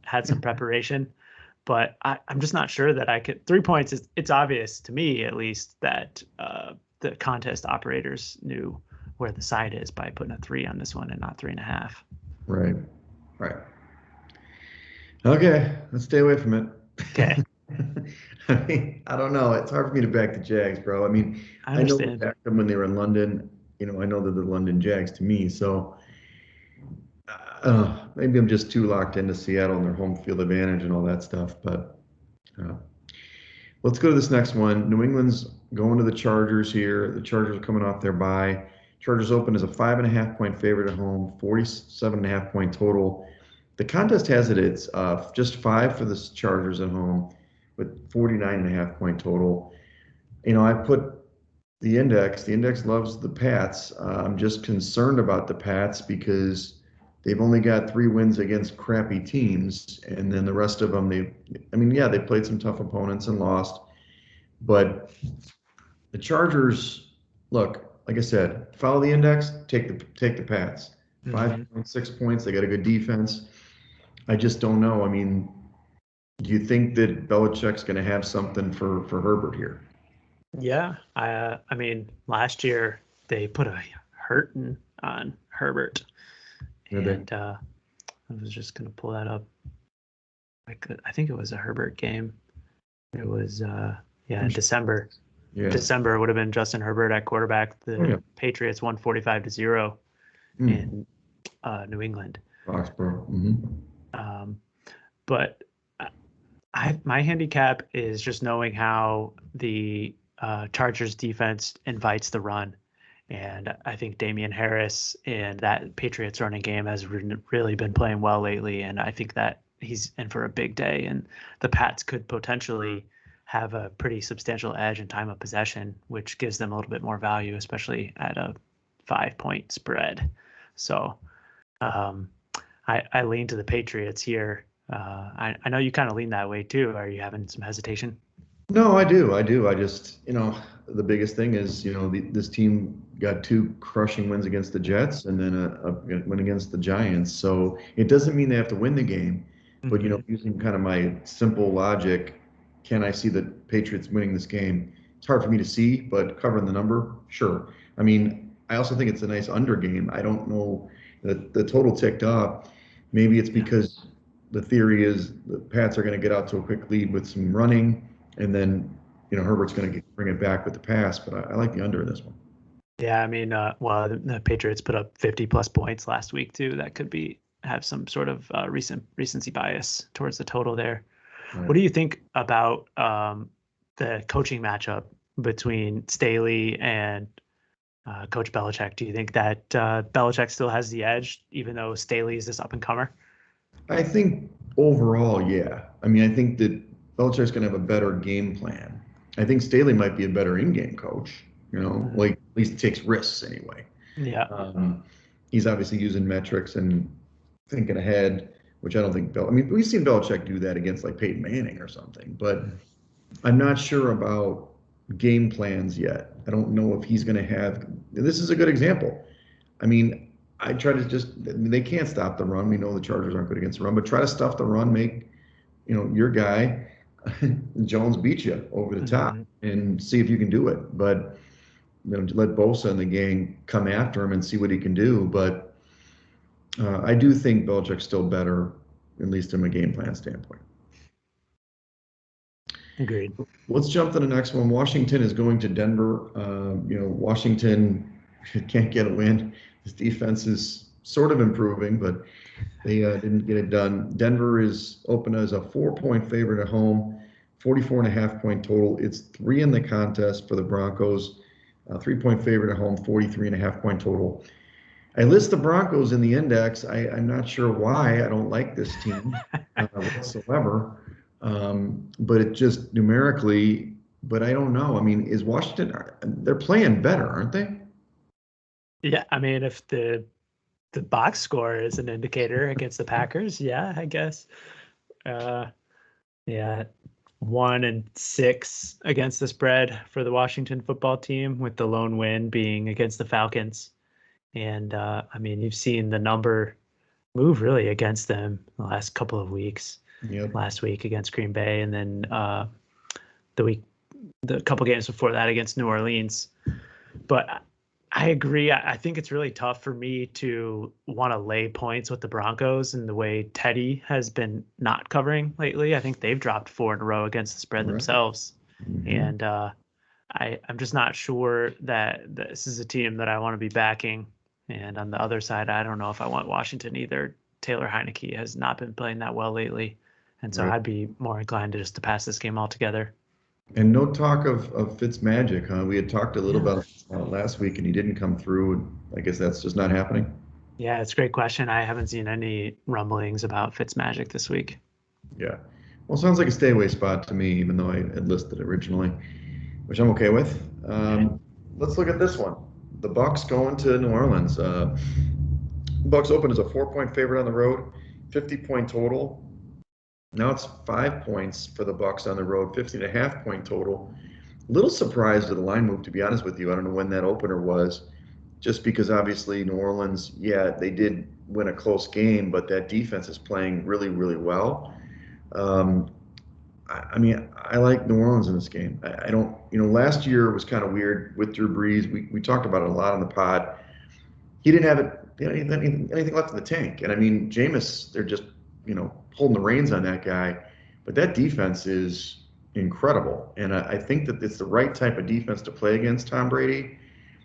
had some preparation. But I'm just not sure that I could. 3 points it's obvious to me, at least, that the contest operators knew where the side is by putting a 3 on this one and not 3.5. Right. Okay, let's stay away from it. Okay. I don't know. It's hard for me to back the Jags, bro. I I know we understand. backed them when they were in London. I know they're the London Jags to me. So maybe I'm just too locked into Seattle and their home field advantage and all that stuff. But let's go to this next one. New England's going to the Chargers here. The Chargers are coming off their bye. Chargers open as a 5.5 point favorite at home, 47.5 point total. The contest has it, it's just 5 for the Chargers at home with 49.5 point total. I put the index loves the Pats. I'm just concerned about the Pats because they've only got 3 wins against crappy teams. And then the rest of them, they played some tough opponents and lost. But the Chargers, look, like I said, follow the index, take the Pats. Mhm. 5.6 points. They got a good defense. I just don't know. I mean, do you think that Belichick's going to have something for Herbert here? Yeah, I mean, last year they put a hurting on Herbert, Did they? and I was just gonna pull that up. I think it was a Herbert game. It was yeah, in December. Yeah. December would have been Justin Herbert at quarterback. The Oh, yeah. Patriots won 45-0 in New England. Foxborough. Mm-hmm. But my handicap is just knowing how the Chargers defense invites the run. And I think Damian Harris and that Patriots running game has really been playing well lately. And I think that he's in for a big day. And the Pats could potentially have a pretty substantial edge in time of possession, which gives them a little bit more value, especially at a 5-point spread. So I lean to the Patriots here. I know you kind of lean that way too. Are you having some hesitation? No, I do. I just, the biggest thing is, this team got 2 crushing wins against the Jets and then a win against the Giants. So it doesn't mean they have to win the game, but, using kind of my simple logic, can I see the Patriots winning this game? It's hard for me to see, but covering the number, sure. I mean, I also think it's a nice under game. I don't know the total ticked up. Maybe it's because the theory is the Pats are going to get out to a quick lead with some running, and then Herbert's going to bring it back with the pass. But I like the under in this one. Yeah, I mean, well, the Patriots put up 50+ points last week too. That could have some sort of recency bias towards the total there. Right. What do you think about the coaching matchup between Staley and Coach Belichick? Do you think that Belichick still has the edge, even though Staley is this up and comer? I think overall, yeah. I mean, I think that Belichick's going to have a better game plan. I think Staley might be a better in-game coach, like at least takes risks anyway. Yeah. He's obviously using metrics and thinking ahead, which I don't think we've seen Belichick do that against like Peyton Manning or something, but I'm not sure about game plans yet. I don't know if he's going to have, this is a good example. I mean, I try to they can't stop the run. We know the Chargers aren't good against the run, but try to stuff the run, make, your guy, Jones beat you over the top and see if you can do it. But, let Bosa and the gang come after him and see what he can do. But I do think Belichick's still better, at least from a game plan standpoint. Agreed. Let's jump to the next one. Washington is going to Denver. Washington can't get a win. His defense is sort of improving, but they didn't get it done. Denver is open as a 4-point favorite at home, 44.5 point total. It's 3 in the contest for the Broncos. 3-point favorite at home, 43.5 point total. I list the Broncos in the index. I'm not sure why. I don't like this team whatsoever. But it just numerically, but I don't know. I mean, is Washington, they're playing better, aren't they? Yeah, I mean, if the box score is an indicator against the Packers, yeah, I guess. Yeah, 1-6 against the spread for the Washington football team, with the lone win being against the Falcons. And I mean, you've seen the number move really against them the last couple of weeks. Yep. Last week against Green Bay, and then the couple games before that against New Orleans. But I agree. I think it's really tough for me to want to lay points with the Broncos and the way Teddy has been not covering lately. I think they've dropped 4 in a row against the spread themselves. And I'm just not sure that this is a team that I want to be backing. And on the other side, I don't know if I want Washington either. Taylor Heineke has not been playing that well lately. And so I'd be more inclined to pass this game altogether. And no talk of Fitz magic, huh? We had talked a little Yeah. about last week, and he didn't come through. And I guess that's just not happening. Yeah, it's a great question. I haven't seen any rumblings about Fitzmagic this week. Yeah. Well, sounds like a stay away spot to me, even though I had listed it originally, which I'm okay with. Let's look at this one. The Bucks going to New Orleans. Bucks open as a 4-point favorite on the road, 50-point total. Now it's 5 points for the Bucks on the road, 50.5-point total. Little surprised at the line move, to be honest with you. I don't know when that opener was, just because obviously New Orleans, yeah, they did win a close game, but that defense is playing really, really well. Um, I mean, I like New Orleans in this game. I don't, last year was kind of weird with Drew Brees. We talked about it a lot on the pod. He didn't have anything left in the tank. And I mean, Jameis, they're just, holding the reins on that guy. But that defense is incredible. And I think that it's the right type of defense to play against Tom Brady.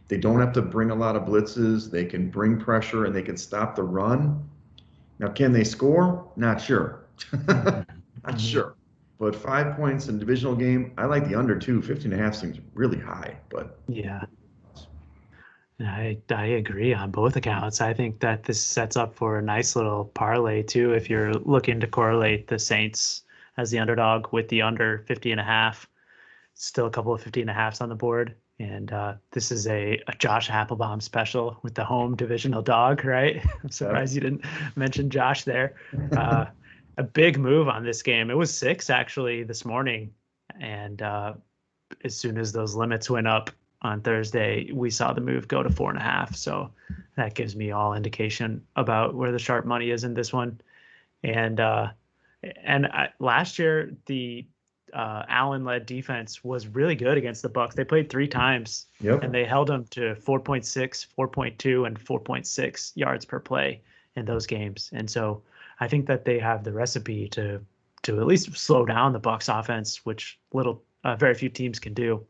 They don't have to bring a lot of blitzes. They can bring pressure and they can stop the run. Now, can they score? Not sure. Not Mhm. sure. But 5 points in divisional game, I like the under too. 50.5 seems really high, but Yeah, I agree on both accounts. I think that this sets up for a nice little parlay too. If you're looking to correlate the Saints as the underdog with the under 50 and a half, still a couple of 50 and a halves on the board. And this is a Josh Applebaum special with the home divisional dog, right? I'm yeah. surprised you didn't mention Josh there. Uh, a big move on this game. It was 6 actually this morning. And as soon as those limits went up on Thursday, we saw the move go to 4.5. So that gives me all indication about where the sharp money is in this one. And last year the Allen-led defense was really good against the Bucks. They played 3 times and Yep. they held them to 4.6, 4.2, and 4.6 yards per play in those games. And so I think that they have the recipe to at least slow down the Bucks offense, which very few teams can do.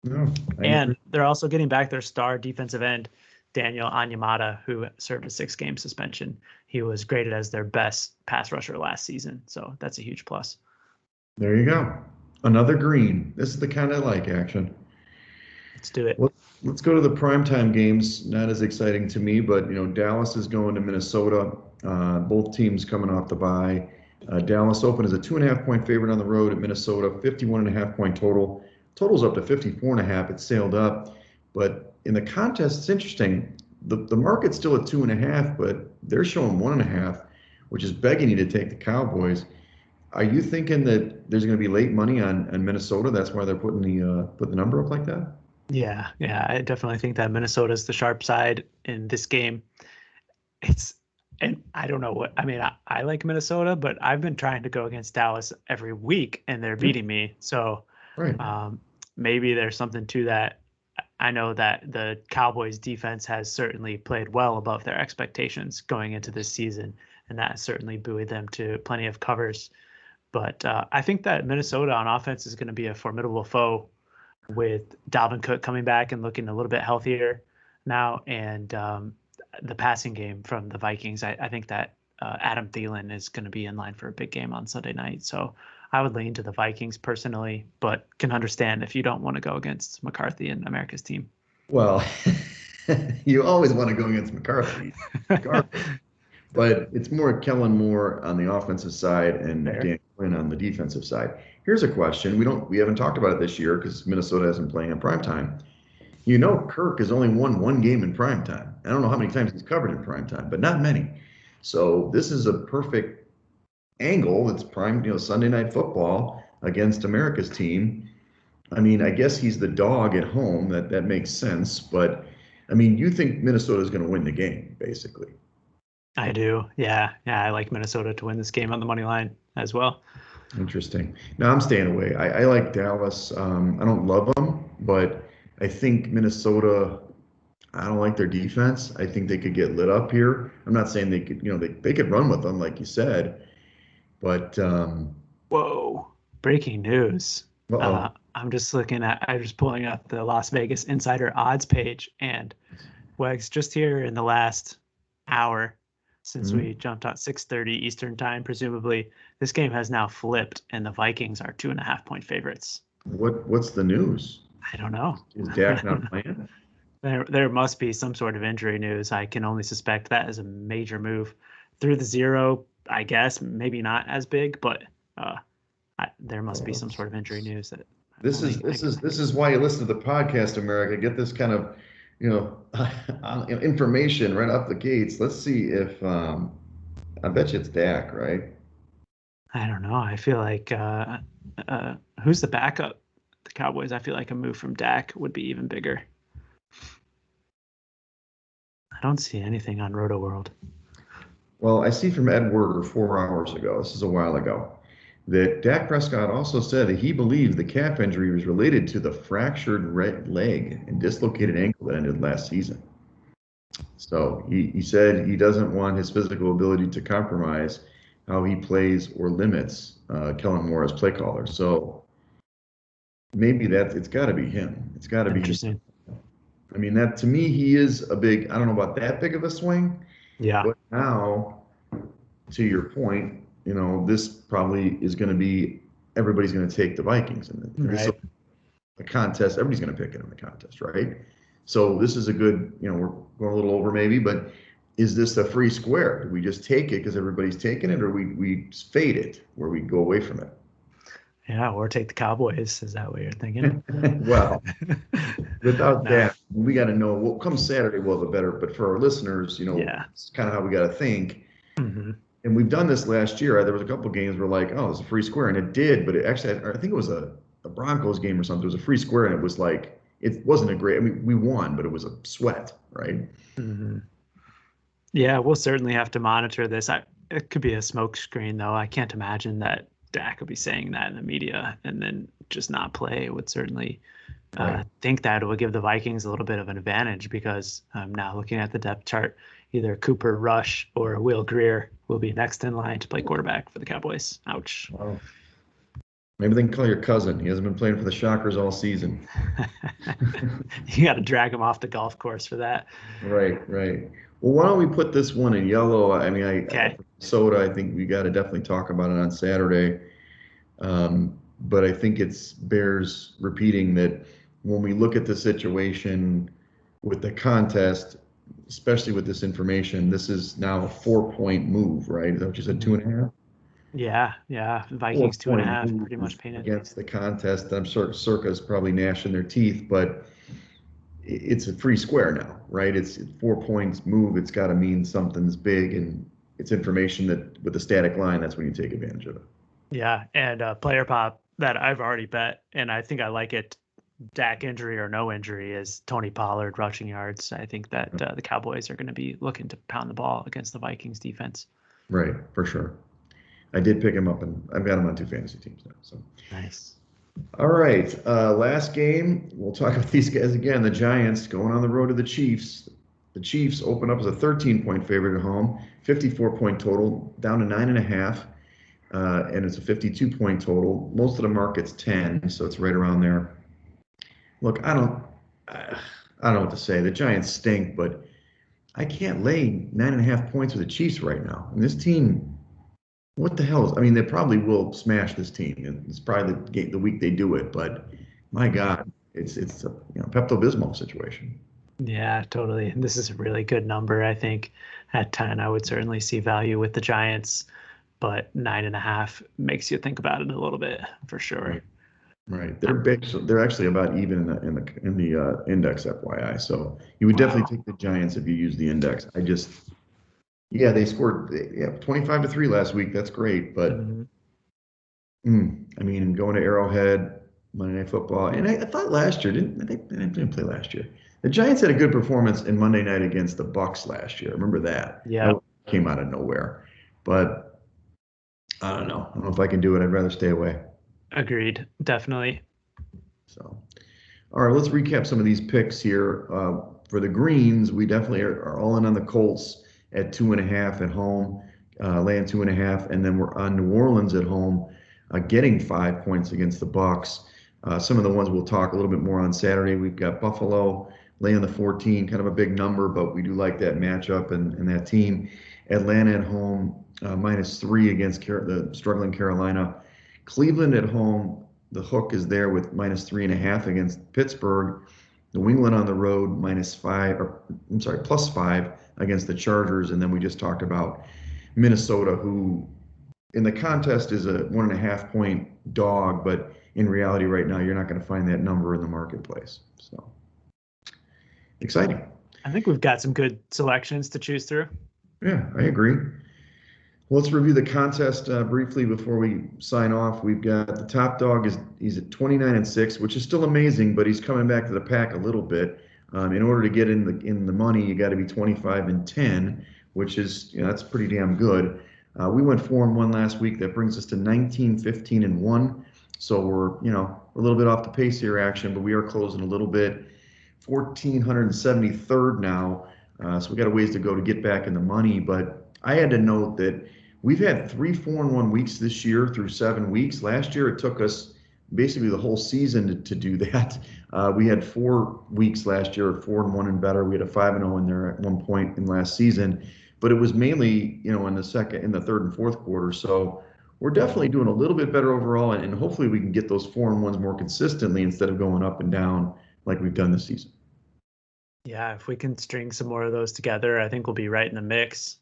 No, I agree. And they're also getting back their star defensive end, Daniel Onyemata, who served a 6-game suspension. He was graded as their best pass rusher last season. So that's a huge plus. There you go. Another green. This is the kind I like, action. Let's do it. Let- Let's go to the primetime games. Not as exciting to me, but Dallas is going to Minnesota. Both teams coming off the bye. Dallas open as a 2.5-point favorite on the road at Minnesota. 51.5-point total. Total's up to 54.5. It sailed up, but in the contest, it's interesting. The market's still at 2.5, but they're showing 1.5, which is begging you to take the Cowboys. Are you thinking that there's going to be late money on Minnesota? That's why they're putting the number up like that? Yeah, I definitely think that Minnesota's the sharp side in this game. It's and I don't know what I mean. I like Minnesota, but I've been trying to go against Dallas every week, and they're Yep. beating me. So Right. maybe there's something to that. I know that the Cowboys defense has certainly played well above their expectations going into this season, and that has certainly buoyed them to plenty of covers. But I think that Minnesota on offense is going to be a formidable foe with Dalvin Cook coming back and looking a little bit healthier now, and the passing game from the Vikings. I think that Adam Thielen is going to be in line for a big game on Sunday night. So I would lean to the Vikings personally, but can understand if you don't want to go against McCarthy and America's team. Well, you always want to go against McCarthy, regardless. But it's more Kellen Moore on the offensive side and Fair. Dan Quinn on the defensive side. Here's a question. We haven't talked about it this year because Minnesota hasn't playing in prime time. Kirk has only won one game in prime time. I don't know how many times he's covered in prime time, but not many. So this is a perfect angle. It's prime, Sunday night football against America's team. I mean, I guess he's the dog at home. That makes sense. But I mean, you think Minnesota is going to win the game, basically. I do. Yeah. I like Minnesota to win this game on the money line as well. Interesting. Now I'm staying away. I like Dallas. I don't love them, but I think Minnesota. I don't like their defense. I think they could get lit up here. I'm not saying they could, they could run with them, like you said, but Whoa. Breaking news. uh-oh. I'm just pulling up the Las Vegas Insider odds page, and Wegs just here in the last hour since Mhm. we jumped on 6:30 Eastern time, presumably this game has now flipped, and the Vikings are 2.5-point favorites. What's the news? I don't know. Is Dak not playing? There must be some sort of injury news. I can only suspect that is a major move through the zero. I guess maybe not as big, but uh, there must be some sort of injury news that only I can. This is why you listen to the podcast, America. Get this kind of, information right off the gates. Let's see if I bet you it's Dak, right? I don't know. I feel like who's the backup? The Cowboys. I feel like a move from Dak would be even bigger. I don't see anything on Roto World. Well, I see from Ed Werder 4 hours ago. This is a while ago. That Dak Prescott also said that he believes the calf injury was related to the fractured leg and dislocated ankle that ended last season. So he said he doesn't want his physical ability to compromise how he plays or limits Kellen Moore as play caller. So maybe it's got to be him. It's got to be Interesting. I mean, that to me, he is a big, I don't know about that big of a swing. Yeah. But now, to your point, this probably is going to be, everybody's going to take the Vikings. And this is a contest. Everybody's going to pick it in the contest, right? So this is a good, we're going a little over maybe, but is this a free square? Do we just take it because everybody's taking it, or we fade it where we go away from it? Yeah, or take the Cowboys. Is that what you're thinking? Well, without that, we got to know what comes Saturday. We'll have a better, but for our listeners, it's kind of how we got to think. Mm-hmm. And we've done this last year. There was a couple of games where like, oh, it's a free square, and it did, but it actually, I think it was a Broncos game or something. It was a free square, and it was like, it wasn't a great. I mean, we won, but it was a sweat, right? Mm-hmm. Yeah, we'll certainly have to monitor this. It could be a smoke screen, though. I can't imagine that Dak would be saying that in the media and then just not play. It would certainly think that it would give the Vikings a little bit of an advantage, because I'm now looking at the depth chart. Either Cooper Rush or Will Greer will be next in line to play quarterback for the Cowboys. Ouch. Wow. Maybe they can call your cousin. He hasn't been playing for the Shockers all season. You got to drag him off the golf course for that. Right. Well, why don't we put this one in yellow? I mean, Minnesota, I think we got to definitely talk about it on Saturday. But I think it bears repeating that when we look at the situation with the contest, especially with this information, this is now a 4-point move, right? Is that what you said, 2.5? Yeah. Vikings 2.5, pretty much painted against the contest. I'm sure Circa's probably gnashing their teeth, but it's a free square now, right? It's 4 points move. It's got to mean something's big, and it's information that with a static line, that's when you take advantage of it. Yeah, and player pop that I've already bet, and I think I like it. Dak injury or no injury is Tony Pollard rushing yards. I think that the Cowboys are going to be looking to pound the ball against the Vikings defense. Right, for sure. I did pick him up, and I've got him on 2 fantasy teams now. So nice. All right, last game. We'll talk about these guys again. The Giants going on the road to the Chiefs. The Chiefs open up as a 13-point favorite at home, 54-point total, down to 9.5, and it's a 52-point total. Most of the market's 10, so it's right around there. Look, I don't know what to say. The Giants stink, but I can't lay 9.5 points with the Chiefs right now. And this team, what the hell I mean, they probably will smash this team, and it's probably the week they do it. But my God, it's a Pepto-Bismol situation. Yeah, totally. This is a really good number. I think at 10, I would certainly see value with the Giants, but 9.5 makes you think about it a little bit for sure. Right. They're big. So they're actually about even in the index, FYI. So you would definitely take the Giants if you use the index. They scored 25-3 last week. That's great, but I mean, going to Arrowhead, Monday Night Football, and I thought last year they didn't play last year. The Giants had a good performance in Monday night against the Bucs last year. Remember that? Yeah, that came out of nowhere. But I don't know. I don't know if I can do it. I'd rather stay away. Agreed. Definitely. So, all right, let's recap some of these picks here. For the greens, we definitely are all in on the Colts at 2.5 at home, laying 2.5, and then we're on New Orleans at home, getting 5 points against the Bucs. Some of the ones we'll talk a little bit more on Saturday. We've got Buffalo laying the 14, kind of a big number, but we do like that matchup and that team. Atlanta at home, -3 against the struggling Carolina. Cleveland at home, the hook is there with -3.5 against Pittsburgh. New England on the road -5, or I'm sorry, +5 against the Chargers. And then we just talked about Minnesota, who in the contest is a 1.5 point dog, but in reality right now, you're not going to find that number in the marketplace. So exciting. I think we've got some good selections to choose through. Yeah, I agree. Well, let's review the contest briefly before we sign off. We've got the top dog he's at 29-6, which is still amazing, but he's coming back to the pack a little bit. In order to get in the money, you got to be 25-10, which is that's pretty damn good. We went 4-1 last week. That brings us to 19-15-1. So we're a little bit off the pace here, Action, but we are closing a little bit. 1,473rd now. So we got a ways to go to get back in the money. But I had to note that we've had 3 4-1 weeks this year through 7 weeks. Last year, it took us basically the whole season to do that. We had 4 weeks last year, 4-1 and better. We had a 5-0 in there at one point in last season, but it was mainly, in the third and fourth quarter. So we're definitely doing a little bit better overall, and hopefully we can get those 4-1s more consistently instead of going up and down like we've done this season. Yeah, if we can string some more of those together, I think we'll be right in the mix.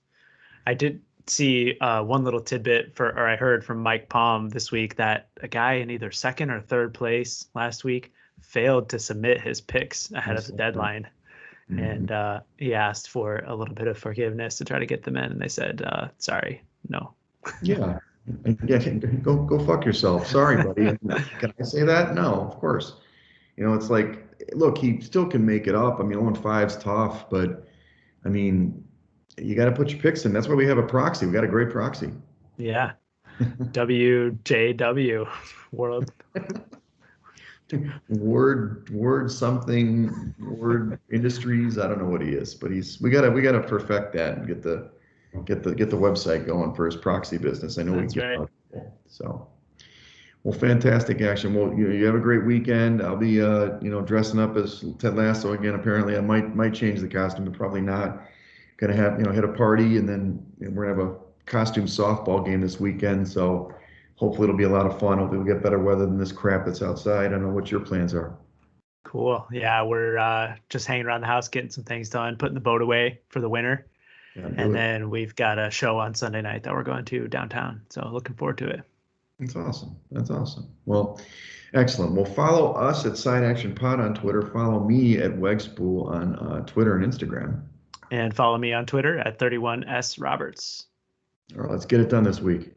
I did see one little tidbit I heard from Mike Palm this week that a guy in either second or third place last week failed to submit his picks ahead of the deadline. Mm-hmm. And he asked for a little bit of forgiveness to try to get them in, and they said, sorry, no. Yeah. Go fuck yourself. Sorry, buddy. Can I say that? No, of course. It's like, look, he still can make it up. 0-5's tough, but you got to put your picks in. That's why we have a proxy. We got a great proxy. Yeah. WJW World. Word something, Word Industries. I don't know what he is, but we gotta perfect that and get the website going for his proxy business. I know That's right. So, well, fantastic, Action. Well, you have a great weekend. I'll be dressing up as Ted Lasso again. Apparently, I might change the costume, but probably not. Gonna have hit a party, and then we're gonna have a costume softball game this weekend. So hopefully it'll be a lot of fun. Hopefully we'll get better weather than this crap that's outside. I don't know what your plans are. Cool. Yeah, we're just hanging around the house, getting some things done, putting the boat away for the winter. Yeah, and then we've got a show on Sunday night that we're going to downtown. So looking forward to it. That's awesome. Well, excellent. Well, follow us at Side Action Pod on Twitter. Follow me at Wegspool on Twitter and Instagram. And follow me on Twitter at 31S Roberts. All right, let's get it done this week.